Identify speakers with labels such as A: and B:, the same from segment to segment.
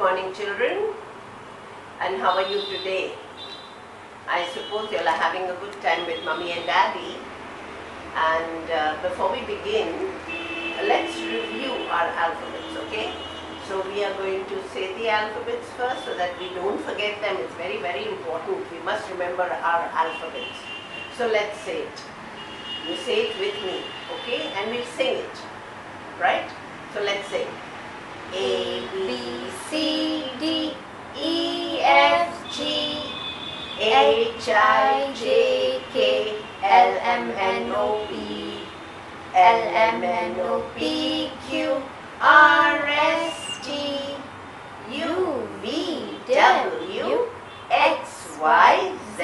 A: morning, children, and how are you today? I suppose you all are having a good time with Mummy and Daddy. And before we begin, let's review our alphabets, okay? So we are going to say the alphabets first so that we don't forget them. It's very, very important. We must remember our alphabets. So let's say it. You say it with me, okay? And we'll sing it, right? So let's say A, B, C, D, E, F, G, H, I, J, K, L, M, N, O, P, L, M, N, O, P, Q, R, S, T, U, V, W, X, Y, Z,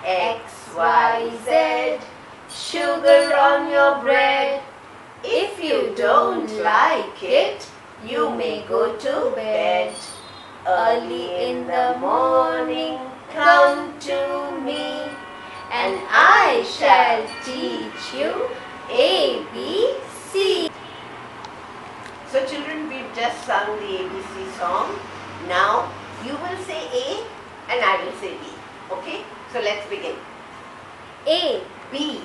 A: X, Y, Z, sugar on your bread. If you don't like it, you may go to bed. Early in the morning, come to me, and I shall teach you A, B, C. So children, we've just sung the ABC song. Now you will say A and I will say B. Okay? So let's begin.
B: A,
A: B,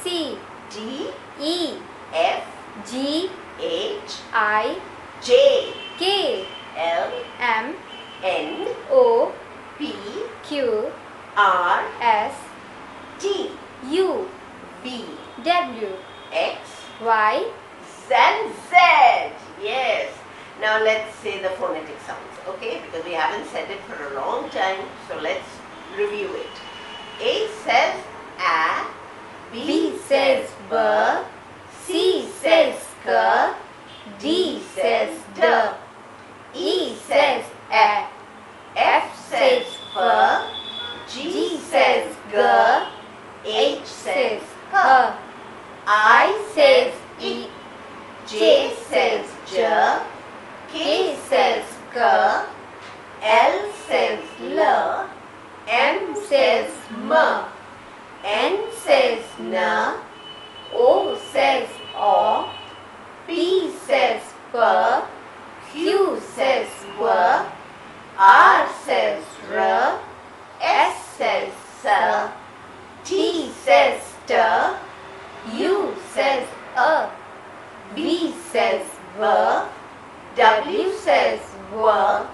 B: C,
A: D,
B: E,
A: F,
B: G,
A: H,
B: I,
A: J,
B: K,
A: L,
B: M,
A: N,
B: O,
A: P,
B: Q,
A: R,
B: S,
A: T,
B: U,
A: V,
B: W,
A: X,
B: Y,
A: and Z. Yes. Now let's say the phonetic sounds, okay? Because we haven't said it for a long time. So let's review it. A says A,
B: B says B, C says K, D says D, E says A, F says F,
A: G
B: says G,
A: H
B: says
A: H,
B: I says E,
A: J says J,
B: K says K,
A: L says L,
B: M says M,
A: N
B: says N, O says O, P says P, Q says Q, R says R, S says S, T says T, U says A, V says V, W says W,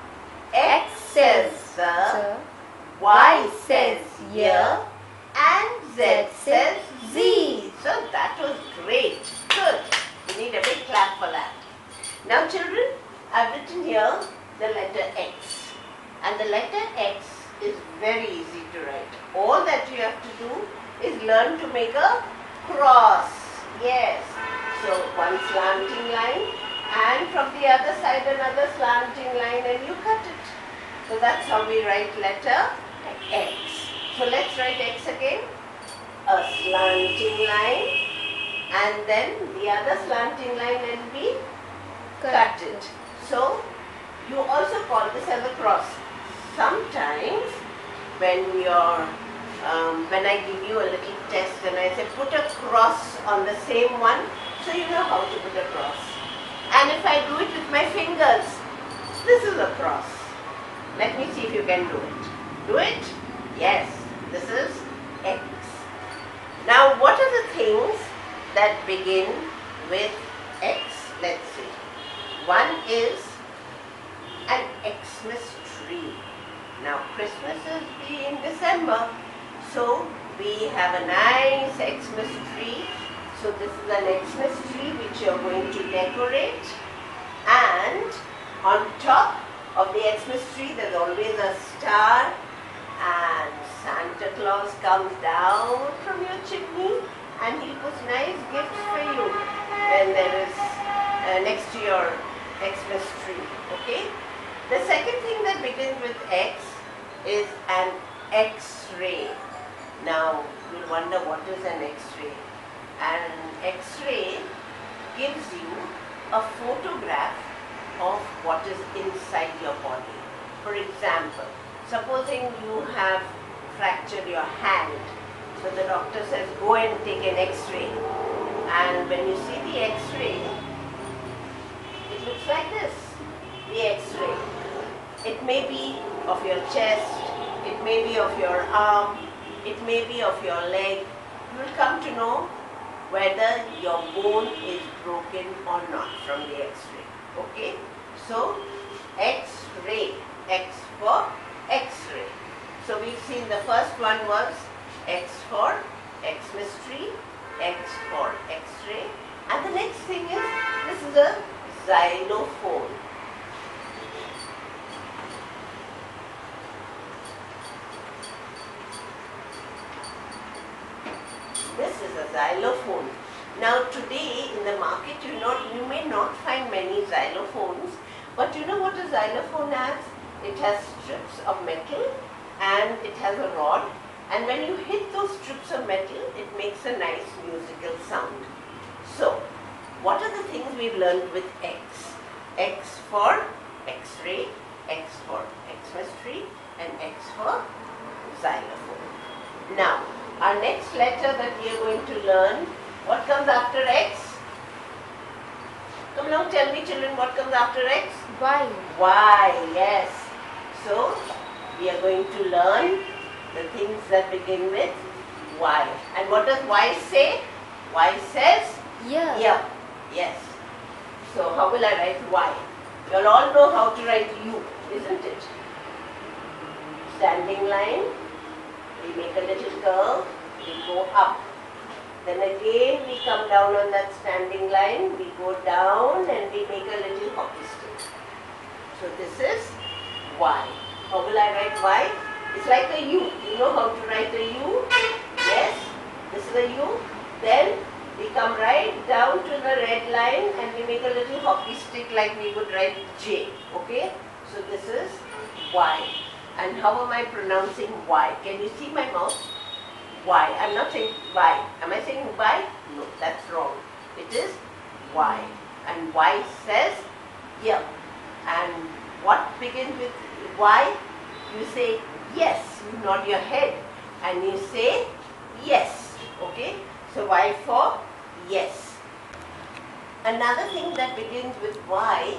B: X says Z, Y says Y,
A: and Z says Z. So that was great. Good. We need a big clap for that. Now children, I've written here the letter X. And the letter X is very easy to write. All that you have to do is learn to make a cross. Yes. So one slanting line and from the other side another slanting line and you cut it. So that's how we write letter X. So let's write X again. A slanting line and then the other slanting line and we cut it. So you also call this as a cross. Sometimes when I give you a little test and I say put a cross on the same one, so you know how to put a cross. And if I do it with my fingers, this is a cross. Let me see if you can do it. Do it? Yes, this is X. Now what are the things that begin with X? Let's see. One is an Xmas tree. Now Christmas is in December, so we have a nice Xmas tree. So this is an Xmas tree which you are going to decorate, and on top of the Xmas tree there's always a star, and Santa Claus comes down from your chimney and he puts nice gifts for you when there is next to your Xmas tree. Okay. The second thing that begins with X is an X-ray. Now you'll wonder what is an X-ray. An X-ray gives you a photograph of what is inside your body. For example, supposing you have fractured your hand, so the doctor says go and take an X-ray, and when you see the X-ray, it looks like this, the X-ray. It may be of your chest, it may be of your arm, it may be of your leg. You will come to know whether your bone is broken or not from the x-ray. Okay? So, x-ray, x for x-ray. So we've seen the first one was x for x-mastree, x for x-ray. And the next thing is, this is a xylophone. This is a xylophone. Now today in the market you may not find many xylophones, but you know what a xylophone has? It has strips of metal and it has a rod, and when you hit those strips of metal it makes a nice musical sound. So what are the things we've learned with x? X for x-ray, x for x-mastree, and x for xylophone. Now our next letter that we are going to learn, what comes after x? Come along, tell me children, what comes after x?
B: Y.
A: Y, yes. So we are going to learn the things that begin with Y. And what does Y say? Y says?
B: Yeah.
A: Yeah. Yes. So how will I write Y? You'll all know how to write U, isn't it? Standing line, we make a little curve, we go up. Then again we come down on that standing line, we go down and we make a little hockey stick. So this is Y. How will I write Y? It's like a U. You know how to write a U? Yes? This is a U. Then we come right down to the red line and we make a little hockey stick like we would write J. Okay? So this is Y. And how am I pronouncing Y? Can you see my mouth? Y. I'm not saying Y. Am I saying Y? No, that's wrong. It is Y. And Y says yeah. And what begins with Y? You say yes. You nod your head and you say yes. Okay? So Y for yes. Another thing that begins with Y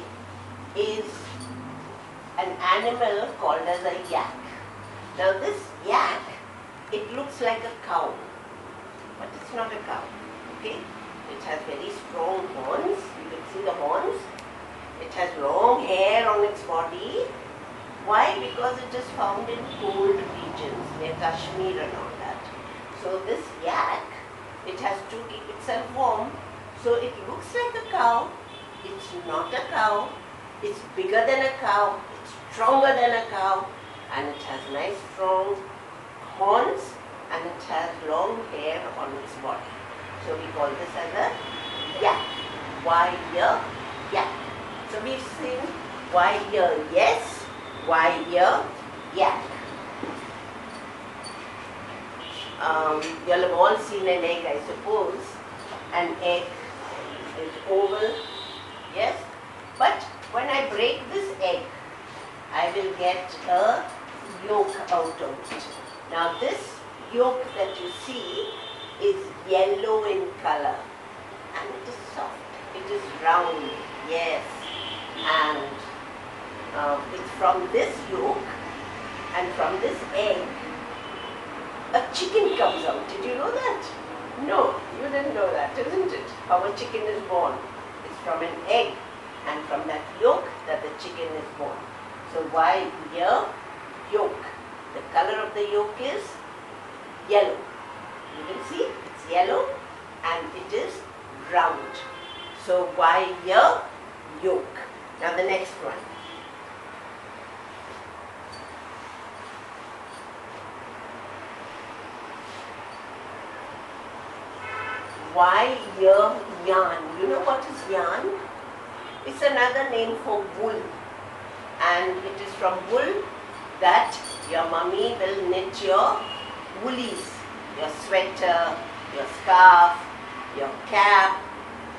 A: is an animal called as a yak. Now this yak, it looks like a cow, but it's not a cow. Okay? It has very strong horns. You can see the horns. It has long hair on its body. Why? Because it is found in cold regions near Kashmir and all that. So this yak, it has to keep itself warm. So it looks like a cow. It's not a cow. It's bigger than a cow. It's stronger than a cow. And it has nice strong horns and it has long hair on its body. So we call this as a yak. Y-ear, yak. So we've seen Y-ear, yes. Y-ear, yak. You'll have all seen an egg, I suppose. An egg is oval, yes. But when I break this egg, I will get a yolk out of it. Now this yolk that you see is yellow in color and it is soft, it is round, yes. And it's from this yolk and from this egg a chicken comes out. Did you know that? No, you didn't know that, isn't it? How a chicken is born. It's from an egg and from that yolk that the chicken is born. So why here? Yolk. The color of the yolk is yellow. You can see it's yellow and it is round. So why here? Yolk. Now the next one. Why here yarn? You know what is yarn? It's another name for wool. And it is from wool that your mummy will knit your woolies, your sweater, your scarf, your cap,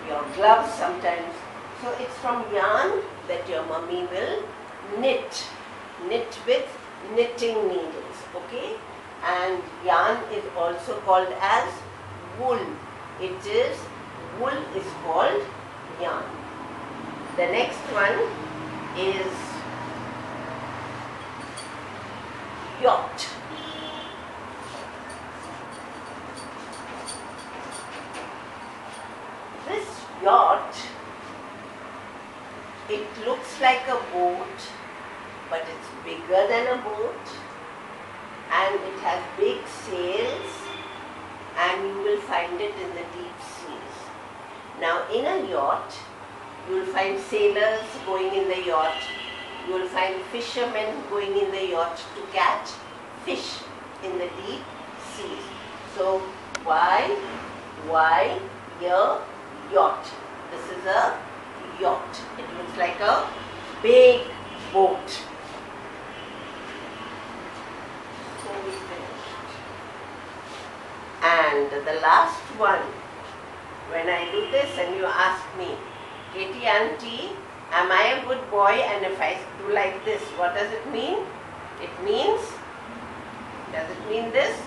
A: your gloves sometimes. So it's from yarn that your mummy will knit with knitting needles, okay? And yarn is also called as wool. Wool is called yarn. The next one is yacht. This yacht, it looks like a boat, but it's bigger than a boat, and it has big sails, and you will find it in the deep seas. Now in a yacht, you will find sailors going in the yacht, you will find fishermen going in the yacht to catch fish in the deep seas. So Y, yacht. This is a yacht. It looks like a big boat. So we finished. And the last one, when I do this and you ask me, Katie auntie, am I a good boy? And if I do like this, what does it mean? It means, does it mean this?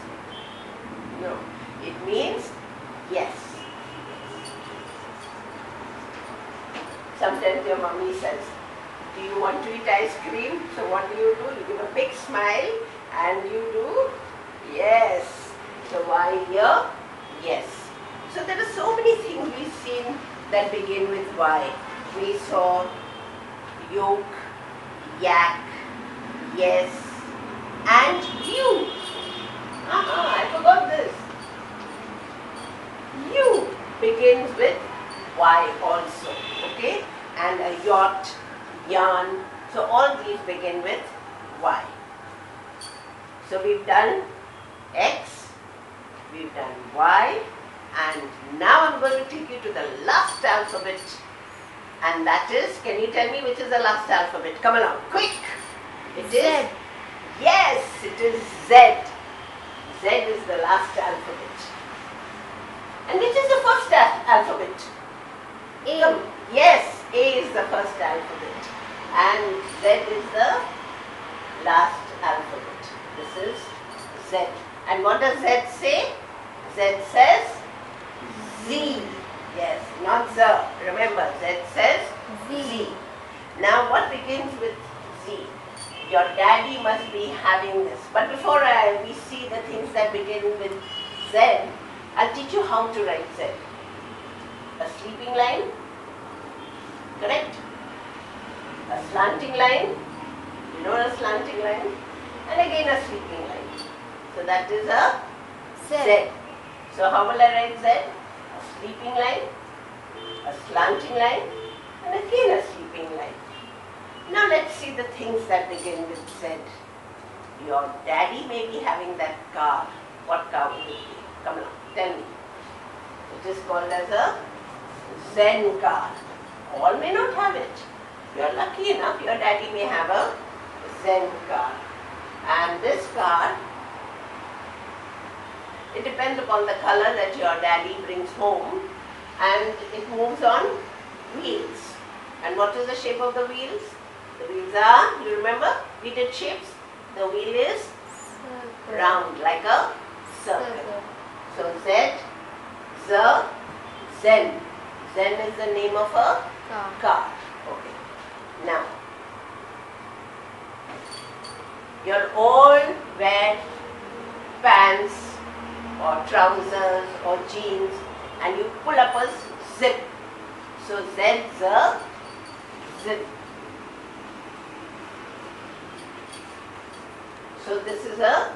A: No. It means yes. Sometimes your mommy says, do you want to eat ice cream? So what do? You give a big smile and you do yes. So why here? Yes. So there are so many things we've seen that begin with Y. We saw yolk, yak, yes, and you. I forgot this. You begins with Y also, okay? And a yacht, yarn. So all these begin with Y. So we've done X, we've done Y, and now I'm going to take you to the last alphabet. And that is, can you tell me which is the last alphabet? Come along, quick! It is
B: Z.
A: Yes, it is Z. Z is the last alphabet. And which is the first alphabet?
B: A.
A: Come. Yes, A is the first alphabet. And Z is the last alphabet. This is Z. And what does Z say? Z says Z. Yes, not Z. Remember, Z says Z. Now what begins with Z? Your daddy must be having this. But before we see the things that begin with Z, I'll teach you how to write Z. A sleeping line, correct? A slanting line, you know a slanting line? And again a sleeping line. So that is a Z. So how will I write Z? A sleeping line, a slanting line, and again a sleeping line. Now let's see the things that begin with Z. Your daddy may be having that car. What car will it be? Come along, tell me. It is called as a Zen car. All may not have it. If you are lucky enough, your daddy may have a Zen car. And this car, it depends upon the color that your daddy brings home, and it moves on wheels. And what is the shape of the wheels? The wheels are, you remember, we did shapes. The wheel is round like a circle. So Z, Z, Zen. Zen is the name of a car. Okay. Now, your old wear pants or trousers or jeans and you pull up a zip. So Z, Z, zip. So this is a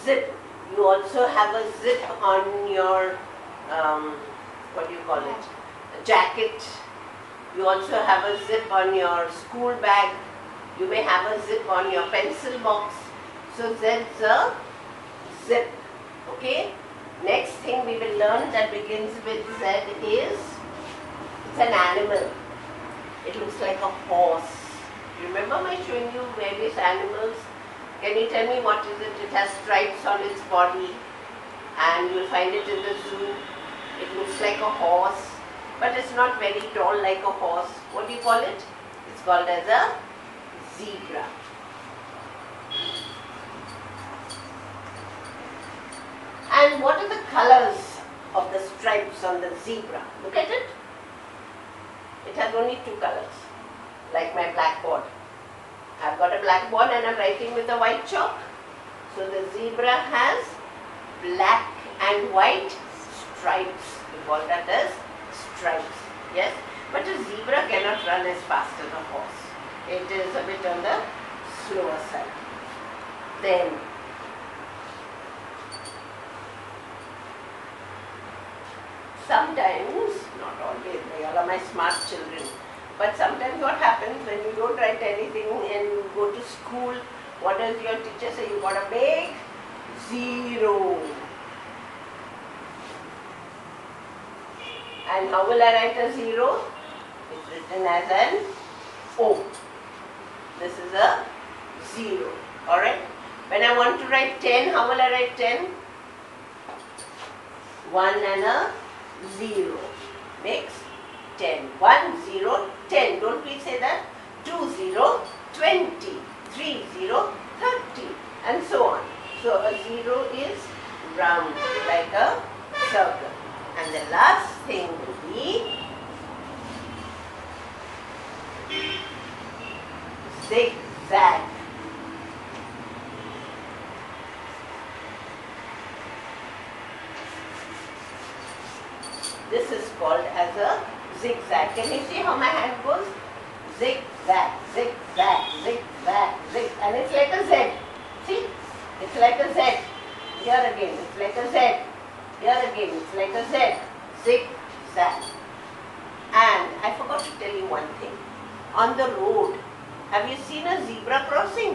A: zip. You also have a zip on your, what do you call it, a jacket. You also have a zip on your school bag. You may have a zip on your pencil box. So Z is a zip. Okay. Next thing we will learn that begins with Z is, it's an animal. It looks like a horse. Remember my showing you various animals? Can you tell me what is it? It has stripes on its body and you will find it in the zoo. It looks like a horse, but it's not very tall like a horse. What do you call it? It's called as a zebra. And what are the colors of the stripes on the zebra? Look at it. It has only two colors, like my blackboard. I've got a blackboard and I'm writing with a white chalk. So the zebra has black and white stripes. We call that as stripes. Yes? But a zebra cannot run as fast as a horse. It is a bit on the slower side. Then sometimes, not always, they all are my smart children, but sometimes what happens when you don't write anything and you go to school, what does your teacher say? You got a big zero. And how will I write a zero? It's written as an O. This is a zero. Alright? When I want to write 10, how will I write 10? 1 and a 0 makes 10. 1, 0, 10. Don't we say that? 2, 0, 20. 3, 0, 30. And so on. So a 0 is round like a circle. And the last thing will be zigzag. This is called as a zigzag. Can you see how my hand goes? Zigzag, zigzag, zigzag, zig. And it's like a Z. See? It's like a Z. Here again, it's like a Z. Here again, it's like a Z. Zigzag. And I forgot to tell you one thing. On the road, have you seen a zebra crossing?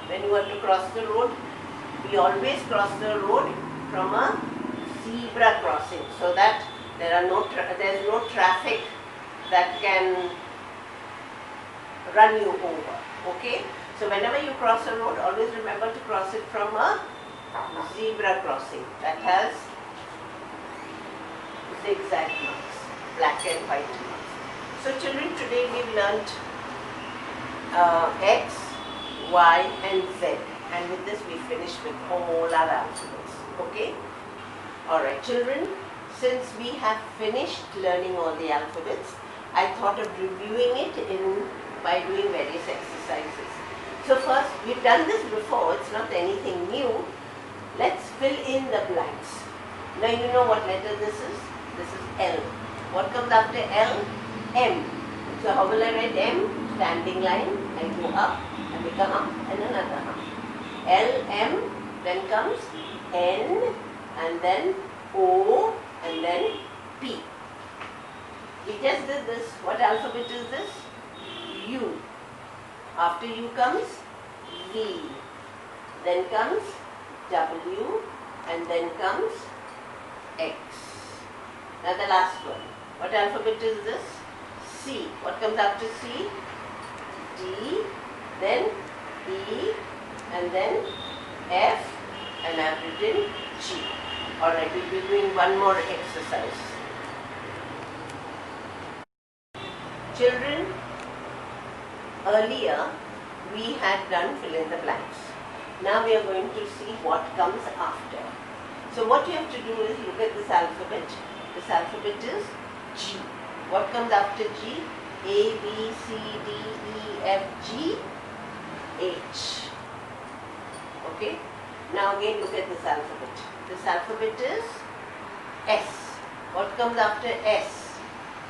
A: When you want to cross the road, we always cross the road from a zebra crossing, so that there's no traffic that can run you over. Okay? So whenever you cross a road, always remember to cross it from a zebra crossing that has zigzag marks, black and white marks. So children, today we've learnt X, Y and Z, and with this we finish with all our alphabets. Okay? Alright children, since we have finished learning all the alphabets, I thought of reviewing it by doing various exercises. So first, we've done this before, it's not anything new. Let's fill in the blanks. Now you know what letter this is? This is L. What comes after L? M. So how will I write M? Standing line, I go up, I make a hump and another hump. L, M, then comes N, and then O, and then P. We just did this. What alphabet is this? U. After U comes V. Then comes W, and then comes X. Now the last one. What alphabet is this? C. What comes after C? D, then E, and then F, and I've written G. Alright, we'll be doing one more exercise. Children, earlier we had done fill in the blanks. Now we are going to see what comes after. So what you have to do is look at this alphabet. This alphabet is G. What comes after G? A, B, C, D, E, F, G, H. Okay? Now again look at this alphabet. This alphabet is S. What comes after S?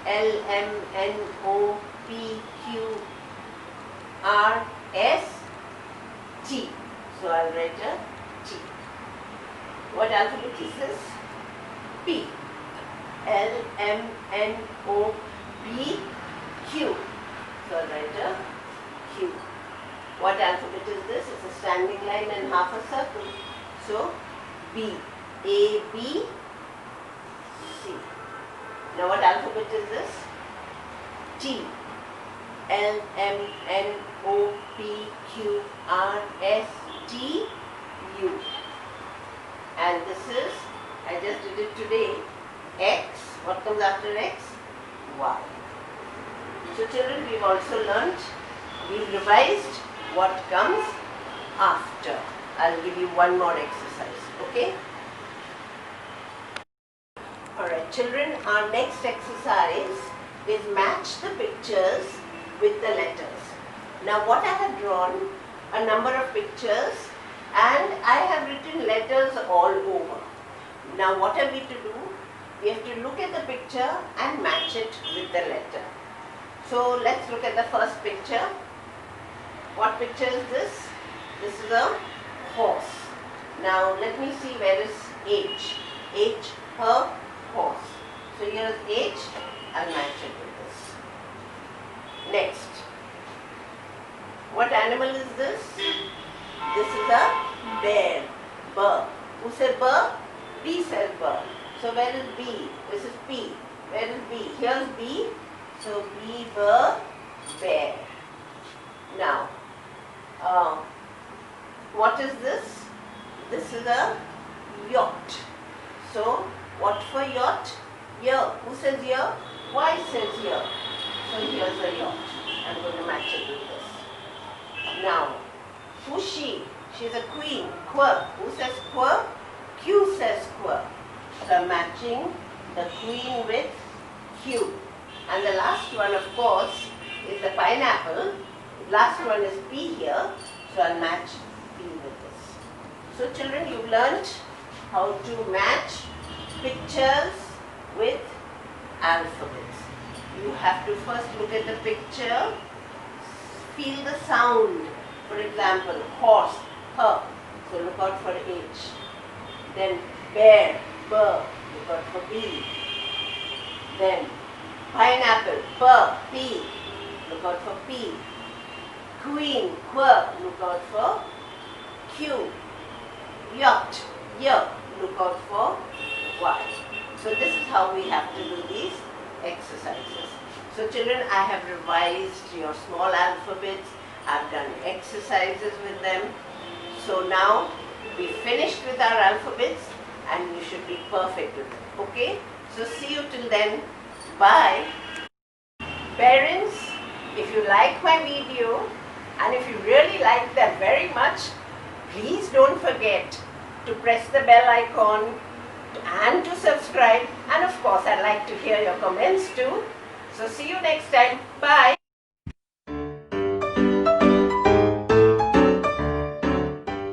A: L, M, N, O, P, Q, R, S, T. So I'll write a T. What alphabet is this? P. L, M, N, O, P, Q. So I'll write a Q. What alphabet is this? It's a standing line and half a circle. So B. A, B, C. Now what alphabet is this? T. L, M, N, O, P, Q, R, S, T, U. And this is, I just did it today, X. What comes after X? Y. So children, we've also learnt, we've revised what comes after. I'll give you one more exercise, okay? Alright children, our next exercise is match the pictures with the letters. Now what I have drawn, a number of pictures And I have written letters all over. Now what are we to do? We have to look at the picture and match it with the letter. So let's look at the first picture. What picture is this? This is a horse. Now let me see, where is H? H, her, horse. So here is H, I'll match it with this. Next. What animal is this? This is a bear. Bird. Who said bird? B says bird. So where is B? This is P. Where is B? Here's B. So B, bird, bear. Now, what is this? This is a yacht. So, what for yacht? Year. Who says year? Y says year. So here's a yacht. I'm going to match it with this. Now, who's she? She's a queen. Quir. Who says quir? Q says quir. So I'm matching the queen with Q. And the last one, of course, is the pineapple. Last one is P here. So I'll match P with this. So children, you've learnt how to match pictures with alphabets. You have to first look at the picture, feel the sound. For example, horse, her. So look out for H. Then bear, B, look out for B. Then pineapple, P, look out for P. Queen, quir, look out for Q. Yacht, y, look out for Y. So this is how we have to do these exercises. So children, I have revised your small alphabets. I've done exercises with them. So now we finished with our alphabets and you should be perfect with them. Okay? So see you till then. Bye. Parents, if you like my video and if you really like them very much, please don't forget to press the bell icon and to subscribe. And of course, I'd like to hear your comments too. So see you next time. Bye.